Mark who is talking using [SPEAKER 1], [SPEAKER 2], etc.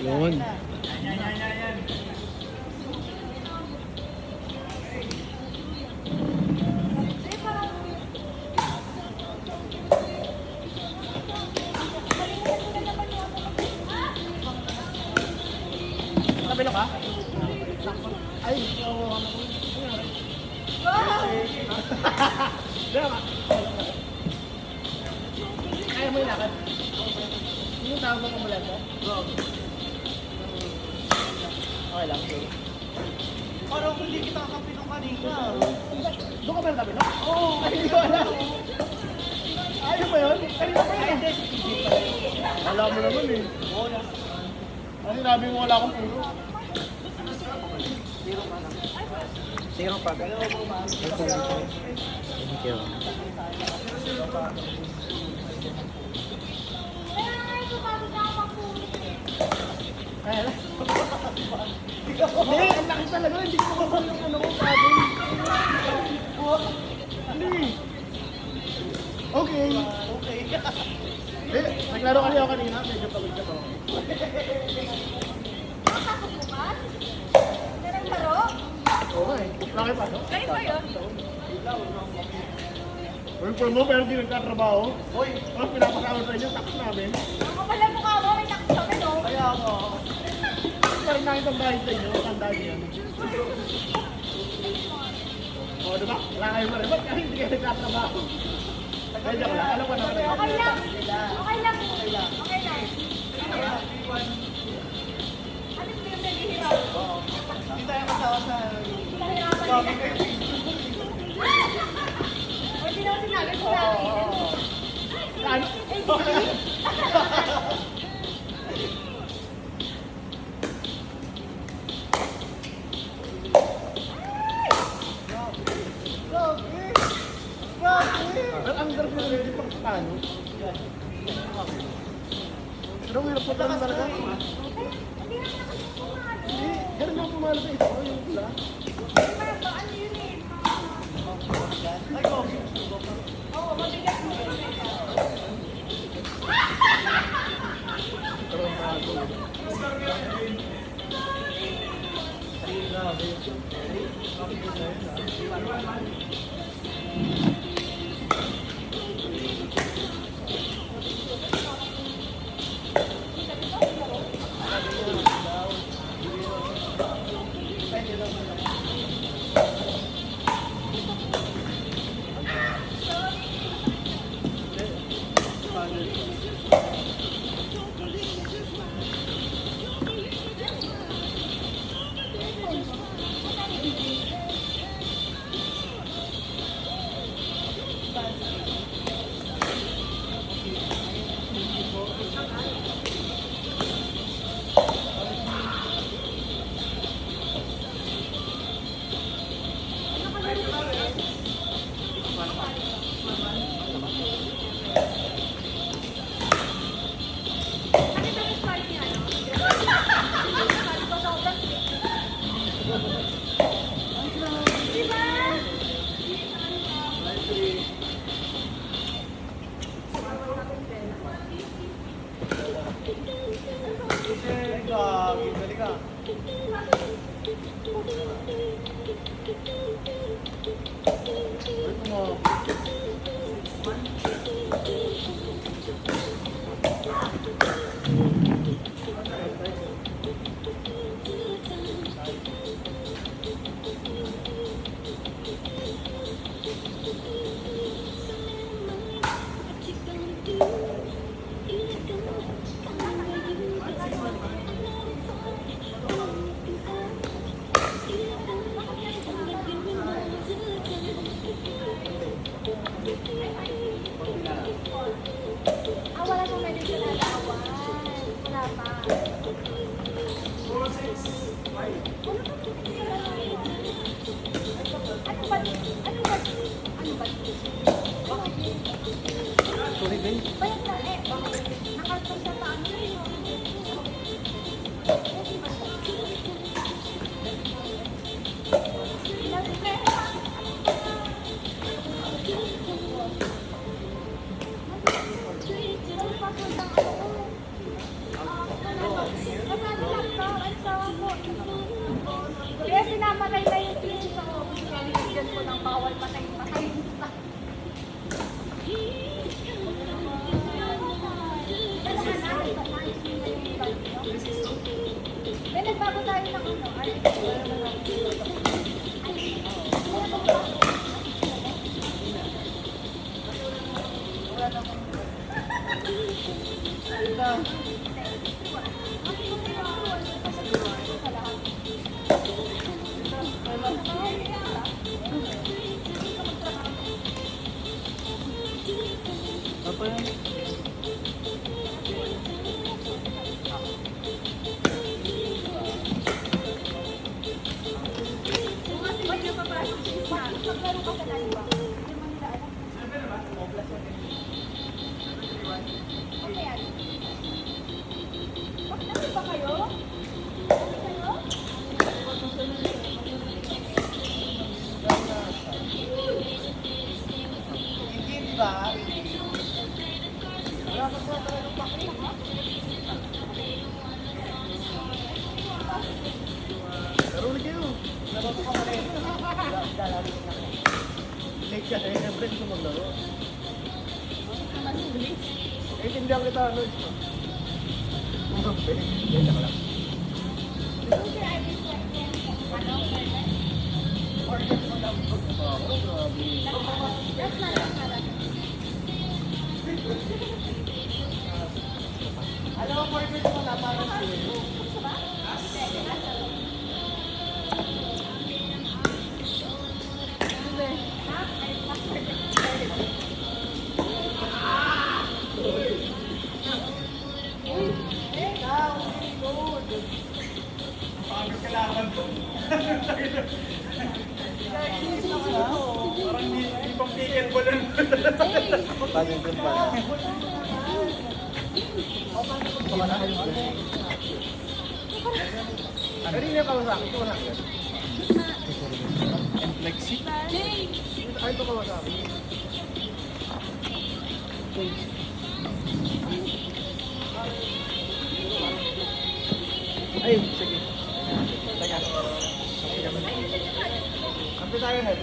[SPEAKER 1] Yun.
[SPEAKER 2] Kabilo ka? Ay, kaya mo ilakad? Yung tawag mo kumulan ka? Okay lang, sige.
[SPEAKER 3] Parang hindi kita kakampi nung kanina.
[SPEAKER 2] Doon ka ba natabi, no? Oo, hindi ko alam. Ayaw ba yun? Kanina pa yun. Alam mo naman eh. Oo na. Kasi sabi mo wala akong puno.
[SPEAKER 1] Zero pa. Thank you.
[SPEAKER 2] Ay, alam. Hindi, ang laki talaga. Hindi ko makapal yung ano ko sabi. Hindi. Okay.
[SPEAKER 3] Okay.
[SPEAKER 2] Hindi, naglaro kasi ako kanina. Medyo pagod ka pa. Okay. Laki pa, no?
[SPEAKER 4] Kayo ba yun?
[SPEAKER 2] Work from home, pero hindi nagtatrabaho. Hoy, pinapasama sa inyo, tapos namin.
[SPEAKER 4] Ang kapal ang mukha mo, may takot kami, no?
[SPEAKER 2] Kaya ako. Parang nakita ang bahay sa inyo, tandaan niyo yan. O, diba? Wala kayo maribat kasi hindi kayo nagtatrabaho. Kaya joke lang, alam ko naman.
[SPEAKER 4] Okay lang. Okay lang. Okay lang. Ano ba yung naghihirap?
[SPEAKER 3] Hindi tayo kasawa sa...
[SPEAKER 4] Kahirapan nila. O, hindi naman sinabi ko sa akin.
[SPEAKER 2] Ano? Ang sarap na rin pang paano. Pero ang hirap po talaga talaga.
[SPEAKER 4] Hindi naman ako pumalo.
[SPEAKER 2] Hindi, ganun yung pumalo sa ito, yung pula.
[SPEAKER 4] Ano yun eh?
[SPEAKER 3] Ay, go.
[SPEAKER 4] Oo, mabigat mo.
[SPEAKER 2] Pero ang bago.
[SPEAKER 3] Dali ka.
[SPEAKER 2] Ito mo.
[SPEAKER 4] Wala siyang medical allowance. Wala pa. Ano ba? Ano ba? Ano ba?
[SPEAKER 2] Sorry, babe.
[SPEAKER 4] Bayad na eh. Nakalpag sa paano yun.
[SPEAKER 2] Apa yan?
[SPEAKER 4] Ba't yung papasok sa isa? Maglaro ka sa dalawa. Hindi mo nila alam. Okay yan. Bakit naman ba kayo? Kayo?
[SPEAKER 3] Hindi ba?
[SPEAKER 4] Wala ka sa talagang pakita ka?
[SPEAKER 2] Laro ulit kayo.
[SPEAKER 3] Laro ko ka rin.
[SPEAKER 2] Late ka eh. Siyempre gusto maglaro.
[SPEAKER 4] Naman huli.
[SPEAKER 2] Eh, tindihan kita, ano? Yan lang lang.
[SPEAKER 4] Okay, I will try them. Ano?
[SPEAKER 3] Order mo lang.
[SPEAKER 2] Oo, grabe.
[SPEAKER 4] Last na, last na, last na.
[SPEAKER 3] Alam mo, order mo na para sa
[SPEAKER 4] Gusto ba? Hindi, last na. Ha? Ay, last na.
[SPEAKER 1] Bagay din pala.
[SPEAKER 2] Kanina ka sa akin, ito wala ka.
[SPEAKER 1] Flexi?
[SPEAKER 2] Ay, ito ka sa akin. Ay, sige. Teka. Kampi tayo, Head.